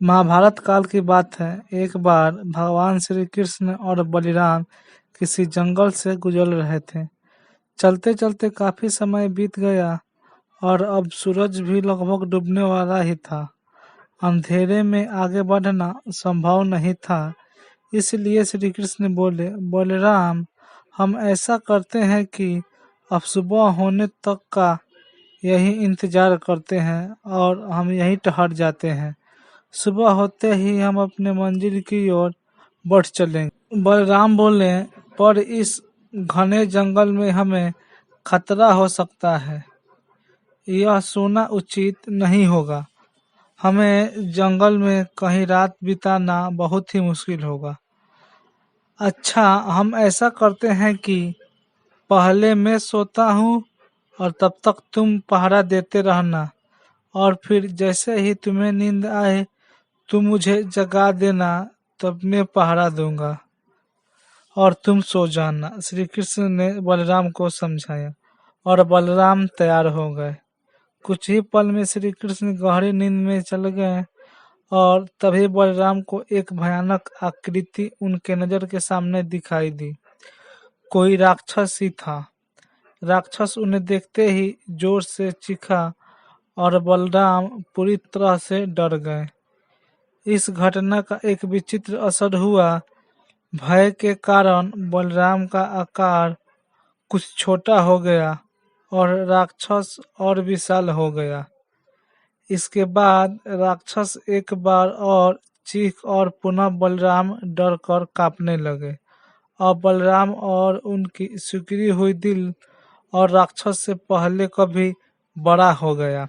महाभारत काल की बात है। एक बार भगवान श्री कृष्ण और बलिराम किसी जंगल से गुजर रहे थे। चलते चलते काफी समय बीत गया और अब सूरज भी लगभग डूबने वाला ही था। अंधेरे में आगे बढ़ना संभव नहीं था। इसलिए श्री कृष्ण बोले, बलराम, हम ऐसा करते हैं कि अब सुबह होने तक का यही इंतजार करते हैं और हम यहीं ठहर जाते हैं। सुबह होते ही हम अपने मंजिल की ओर बढ़ चलेंगे। बलराम बोले, पर इस घने जंगल में हमें खतरा हो सकता है। यह सोना उचित नहीं होगा। हमें जंगल में कहीं रात बिताना बहुत ही मुश्किल होगा। अच्छा, हम ऐसा करते हैं कि पहले मैं सोता हूँ और तब तक तुम पहरा देते रहना, और फिर जैसे ही तुम्हें नींद आए तुम मुझे जगा देना, तब मैं पहरा दूंगा और तुम सो जाना। श्री कृष्ण ने बलराम को समझाया और बलराम तैयार हो गए। कुछ ही पल में श्री कृष्ण गहरी नींद में चल गए और तभी बलराम को एक भयानक आकृति उनके नजर के सामने दिखाई दी। कोई राक्षस ही था। राक्षस उन्हें देखते ही जोर से चीखा और बलराम पूरी तरह से डर गए। इस घटना का एक विचित्र असर हुआ। भय के कारण बलराम का आकार कुछ छोटा हो गया और राक्षस और विशाल हो गया। इसके बाद राक्षस एक बार और चीख और पुनः बलराम डर कर कांपने लगे। अब बलराम और उनकी सिकुड़ी हुई दिल और राक्षस से पहले कभी बड़ा हो गया।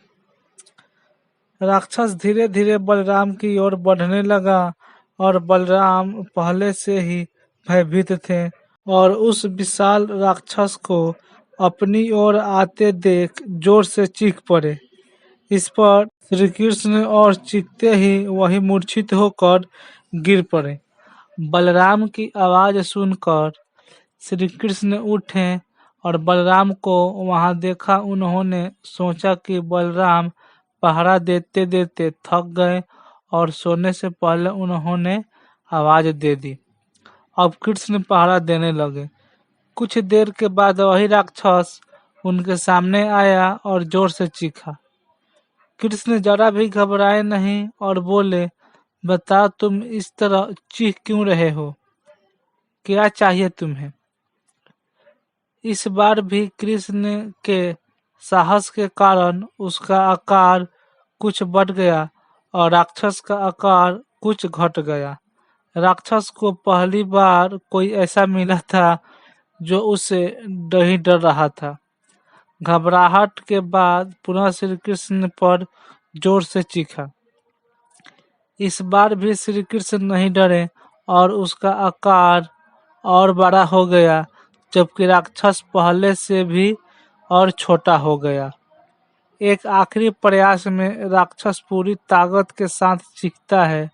राक्षस धीरे धीरे बलराम की ओर बढ़ने लगा और बलराम पहले से ही भयभीत थे और उस विशाल राक्षस को अपनी ओर आते देख जोर से चीख पड़े। इस पर श्री कृष्ण और चीखते ही वही मूर्छित होकर गिर पड़े। बलराम की आवाज सुनकर श्री कृष्ण उठे और बलराम को वहां देखा। उन्होंने सोचा कि बलराम पहरा देते देते थक गए और सोने से पहले उन्होंने आवाज दे दी। अब कृष्ण पहरा देने लगे। कुछ देर के बाद वही राक्षस उनके सामने आया और जोर से चीखा। कृष्ण जरा भी घबराए नहीं और बोले, बताओ, तुम इस तरह चीख क्यों रहे हो? क्या चाहिए तुम्हें? इस बार भी कृष्ण के साहस के कारण उसका आकार कुछ बढ़ गया और राक्षस का आकार कुछ घट गया। राक्षस को पहली बार कोई ऐसा मिला था जो उसे नहीं डर रहा था। घबराहट के बाद पुनः श्री कृष्ण पर जोर से चीखा। इस बार भी श्री कृष्ण नहीं डरे और उसका आकार और बड़ा हो गया, जबकि राक्षस पहले से भी और छोटा हो गया। एक आखिरी प्रयास में राक्षस पूरी ताकत के साथ चीखता है,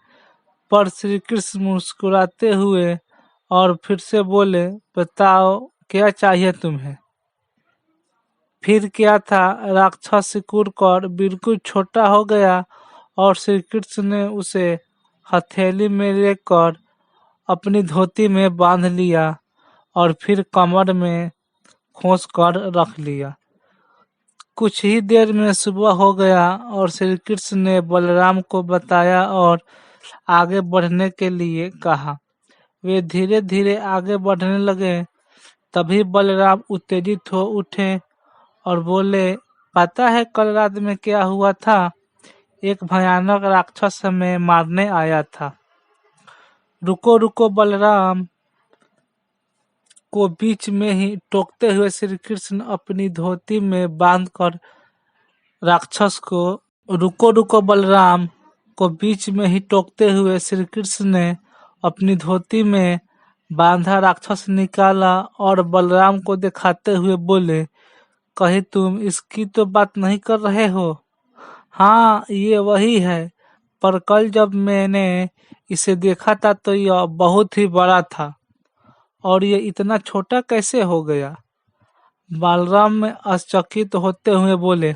पर श्री कृष्ण मुस्कुराते हुए और फिर से बोले, बताओ, क्या चाहिए तुम्हें? फिर क्या था, राक्षस सिकुड़ कर बिल्कुल छोटा हो गया और श्री कृष्ण ने उसे हथेली में लेकर अपनी धोती में बांध लिया और फिर कमर में खोस कर रख लिया। कुछ ही देर में सुबह हो गया और श्री कृष्ण ने बलराम को बताया और आगे बढ़ने के लिए कहा। वे धीरे धीरे आगे बढ़ने लगे। तभी बलराम उत्तेजित हो उठे और बोले, पता है कल रात में क्या हुआ था? एक भयानक राक्षस हमें मारने आया था। रुको रुको, बलराम को बीच में ही टोकते हुए श्री कृष्ण अपनी धोती में बांधकर राक्षस को रुको रुको बलराम को बीच में ही टोकते हुए श्री कृष्ण ने अपनी धोती में बांधा राक्षस निकाला और बलराम को दिखाते हुए बोले, कहीं तुम इसकी तो बात नहीं कर रहे हो? हाँ, ये वही है, पर कल जब मैंने इसे देखा था तो यह बहुत ही बड़ा था और ये इतना छोटा कैसे हो गया? बलराम में आश्चर्यचकित होते हुए बोले।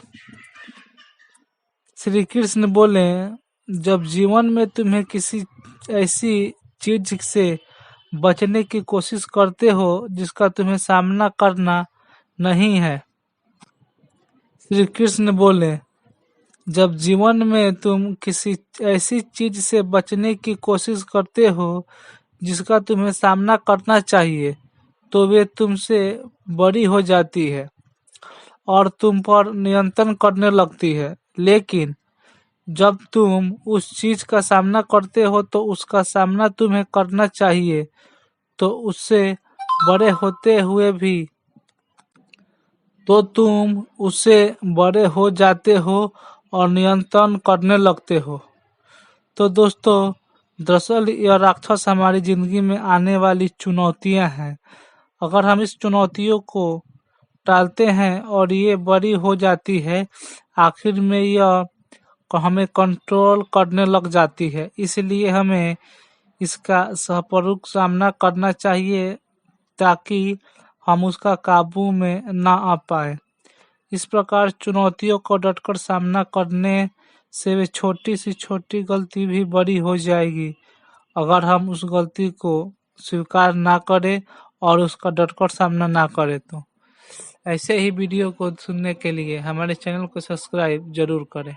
श्री कृष्ण बोले, जब जीवन में तुम्हें किसी ऐसी चीज से बचने की कोशिश करते हो जिसका तुम्हें सामना करना नहीं है। श्री कृष्ण बोले, जब जीवन में तुम किसी ऐसी चीज से बचने की कोशिश करते हो जिसका तुम्हें सामना करना चाहिए, तो वे तुमसे बड़ी हो जाती है और तुम पर नियंत्रण करने लगती है। लेकिन जब तुम उस चीज का सामना करते हो तो उसका सामना तुम्हें करना चाहिए, तो उससे बड़े होते हुए भी तो तुम उससे बड़े हो जाते हो और नियंत्रण करने लगते हो। तो दोस्तों, दरअसल यह राक्षस हमारी जिंदगी में आने वाली चुनौतियां हैं। अगर हम इस चुनौतियों को टालते हैं और ये बड़ी हो जाती है, आखिर में यह हमें कंट्रोल करने लग जाती है। इसलिए हमें इसका सपूर्वक सामना करना चाहिए ताकि हम उसका काबू में ना आ पाए। इस प्रकार चुनौतियों को डटकर सामना करने से वे छोटी सी छोटी गलती भी बड़ी हो जाएगी अगर हम उस गलती को स्वीकार ना करें और उसका डटकर सामना ना करें। तो ऐसे ही वीडियो को सुनने के लिए हमारे चैनल को सब्सक्राइब जरूर करें।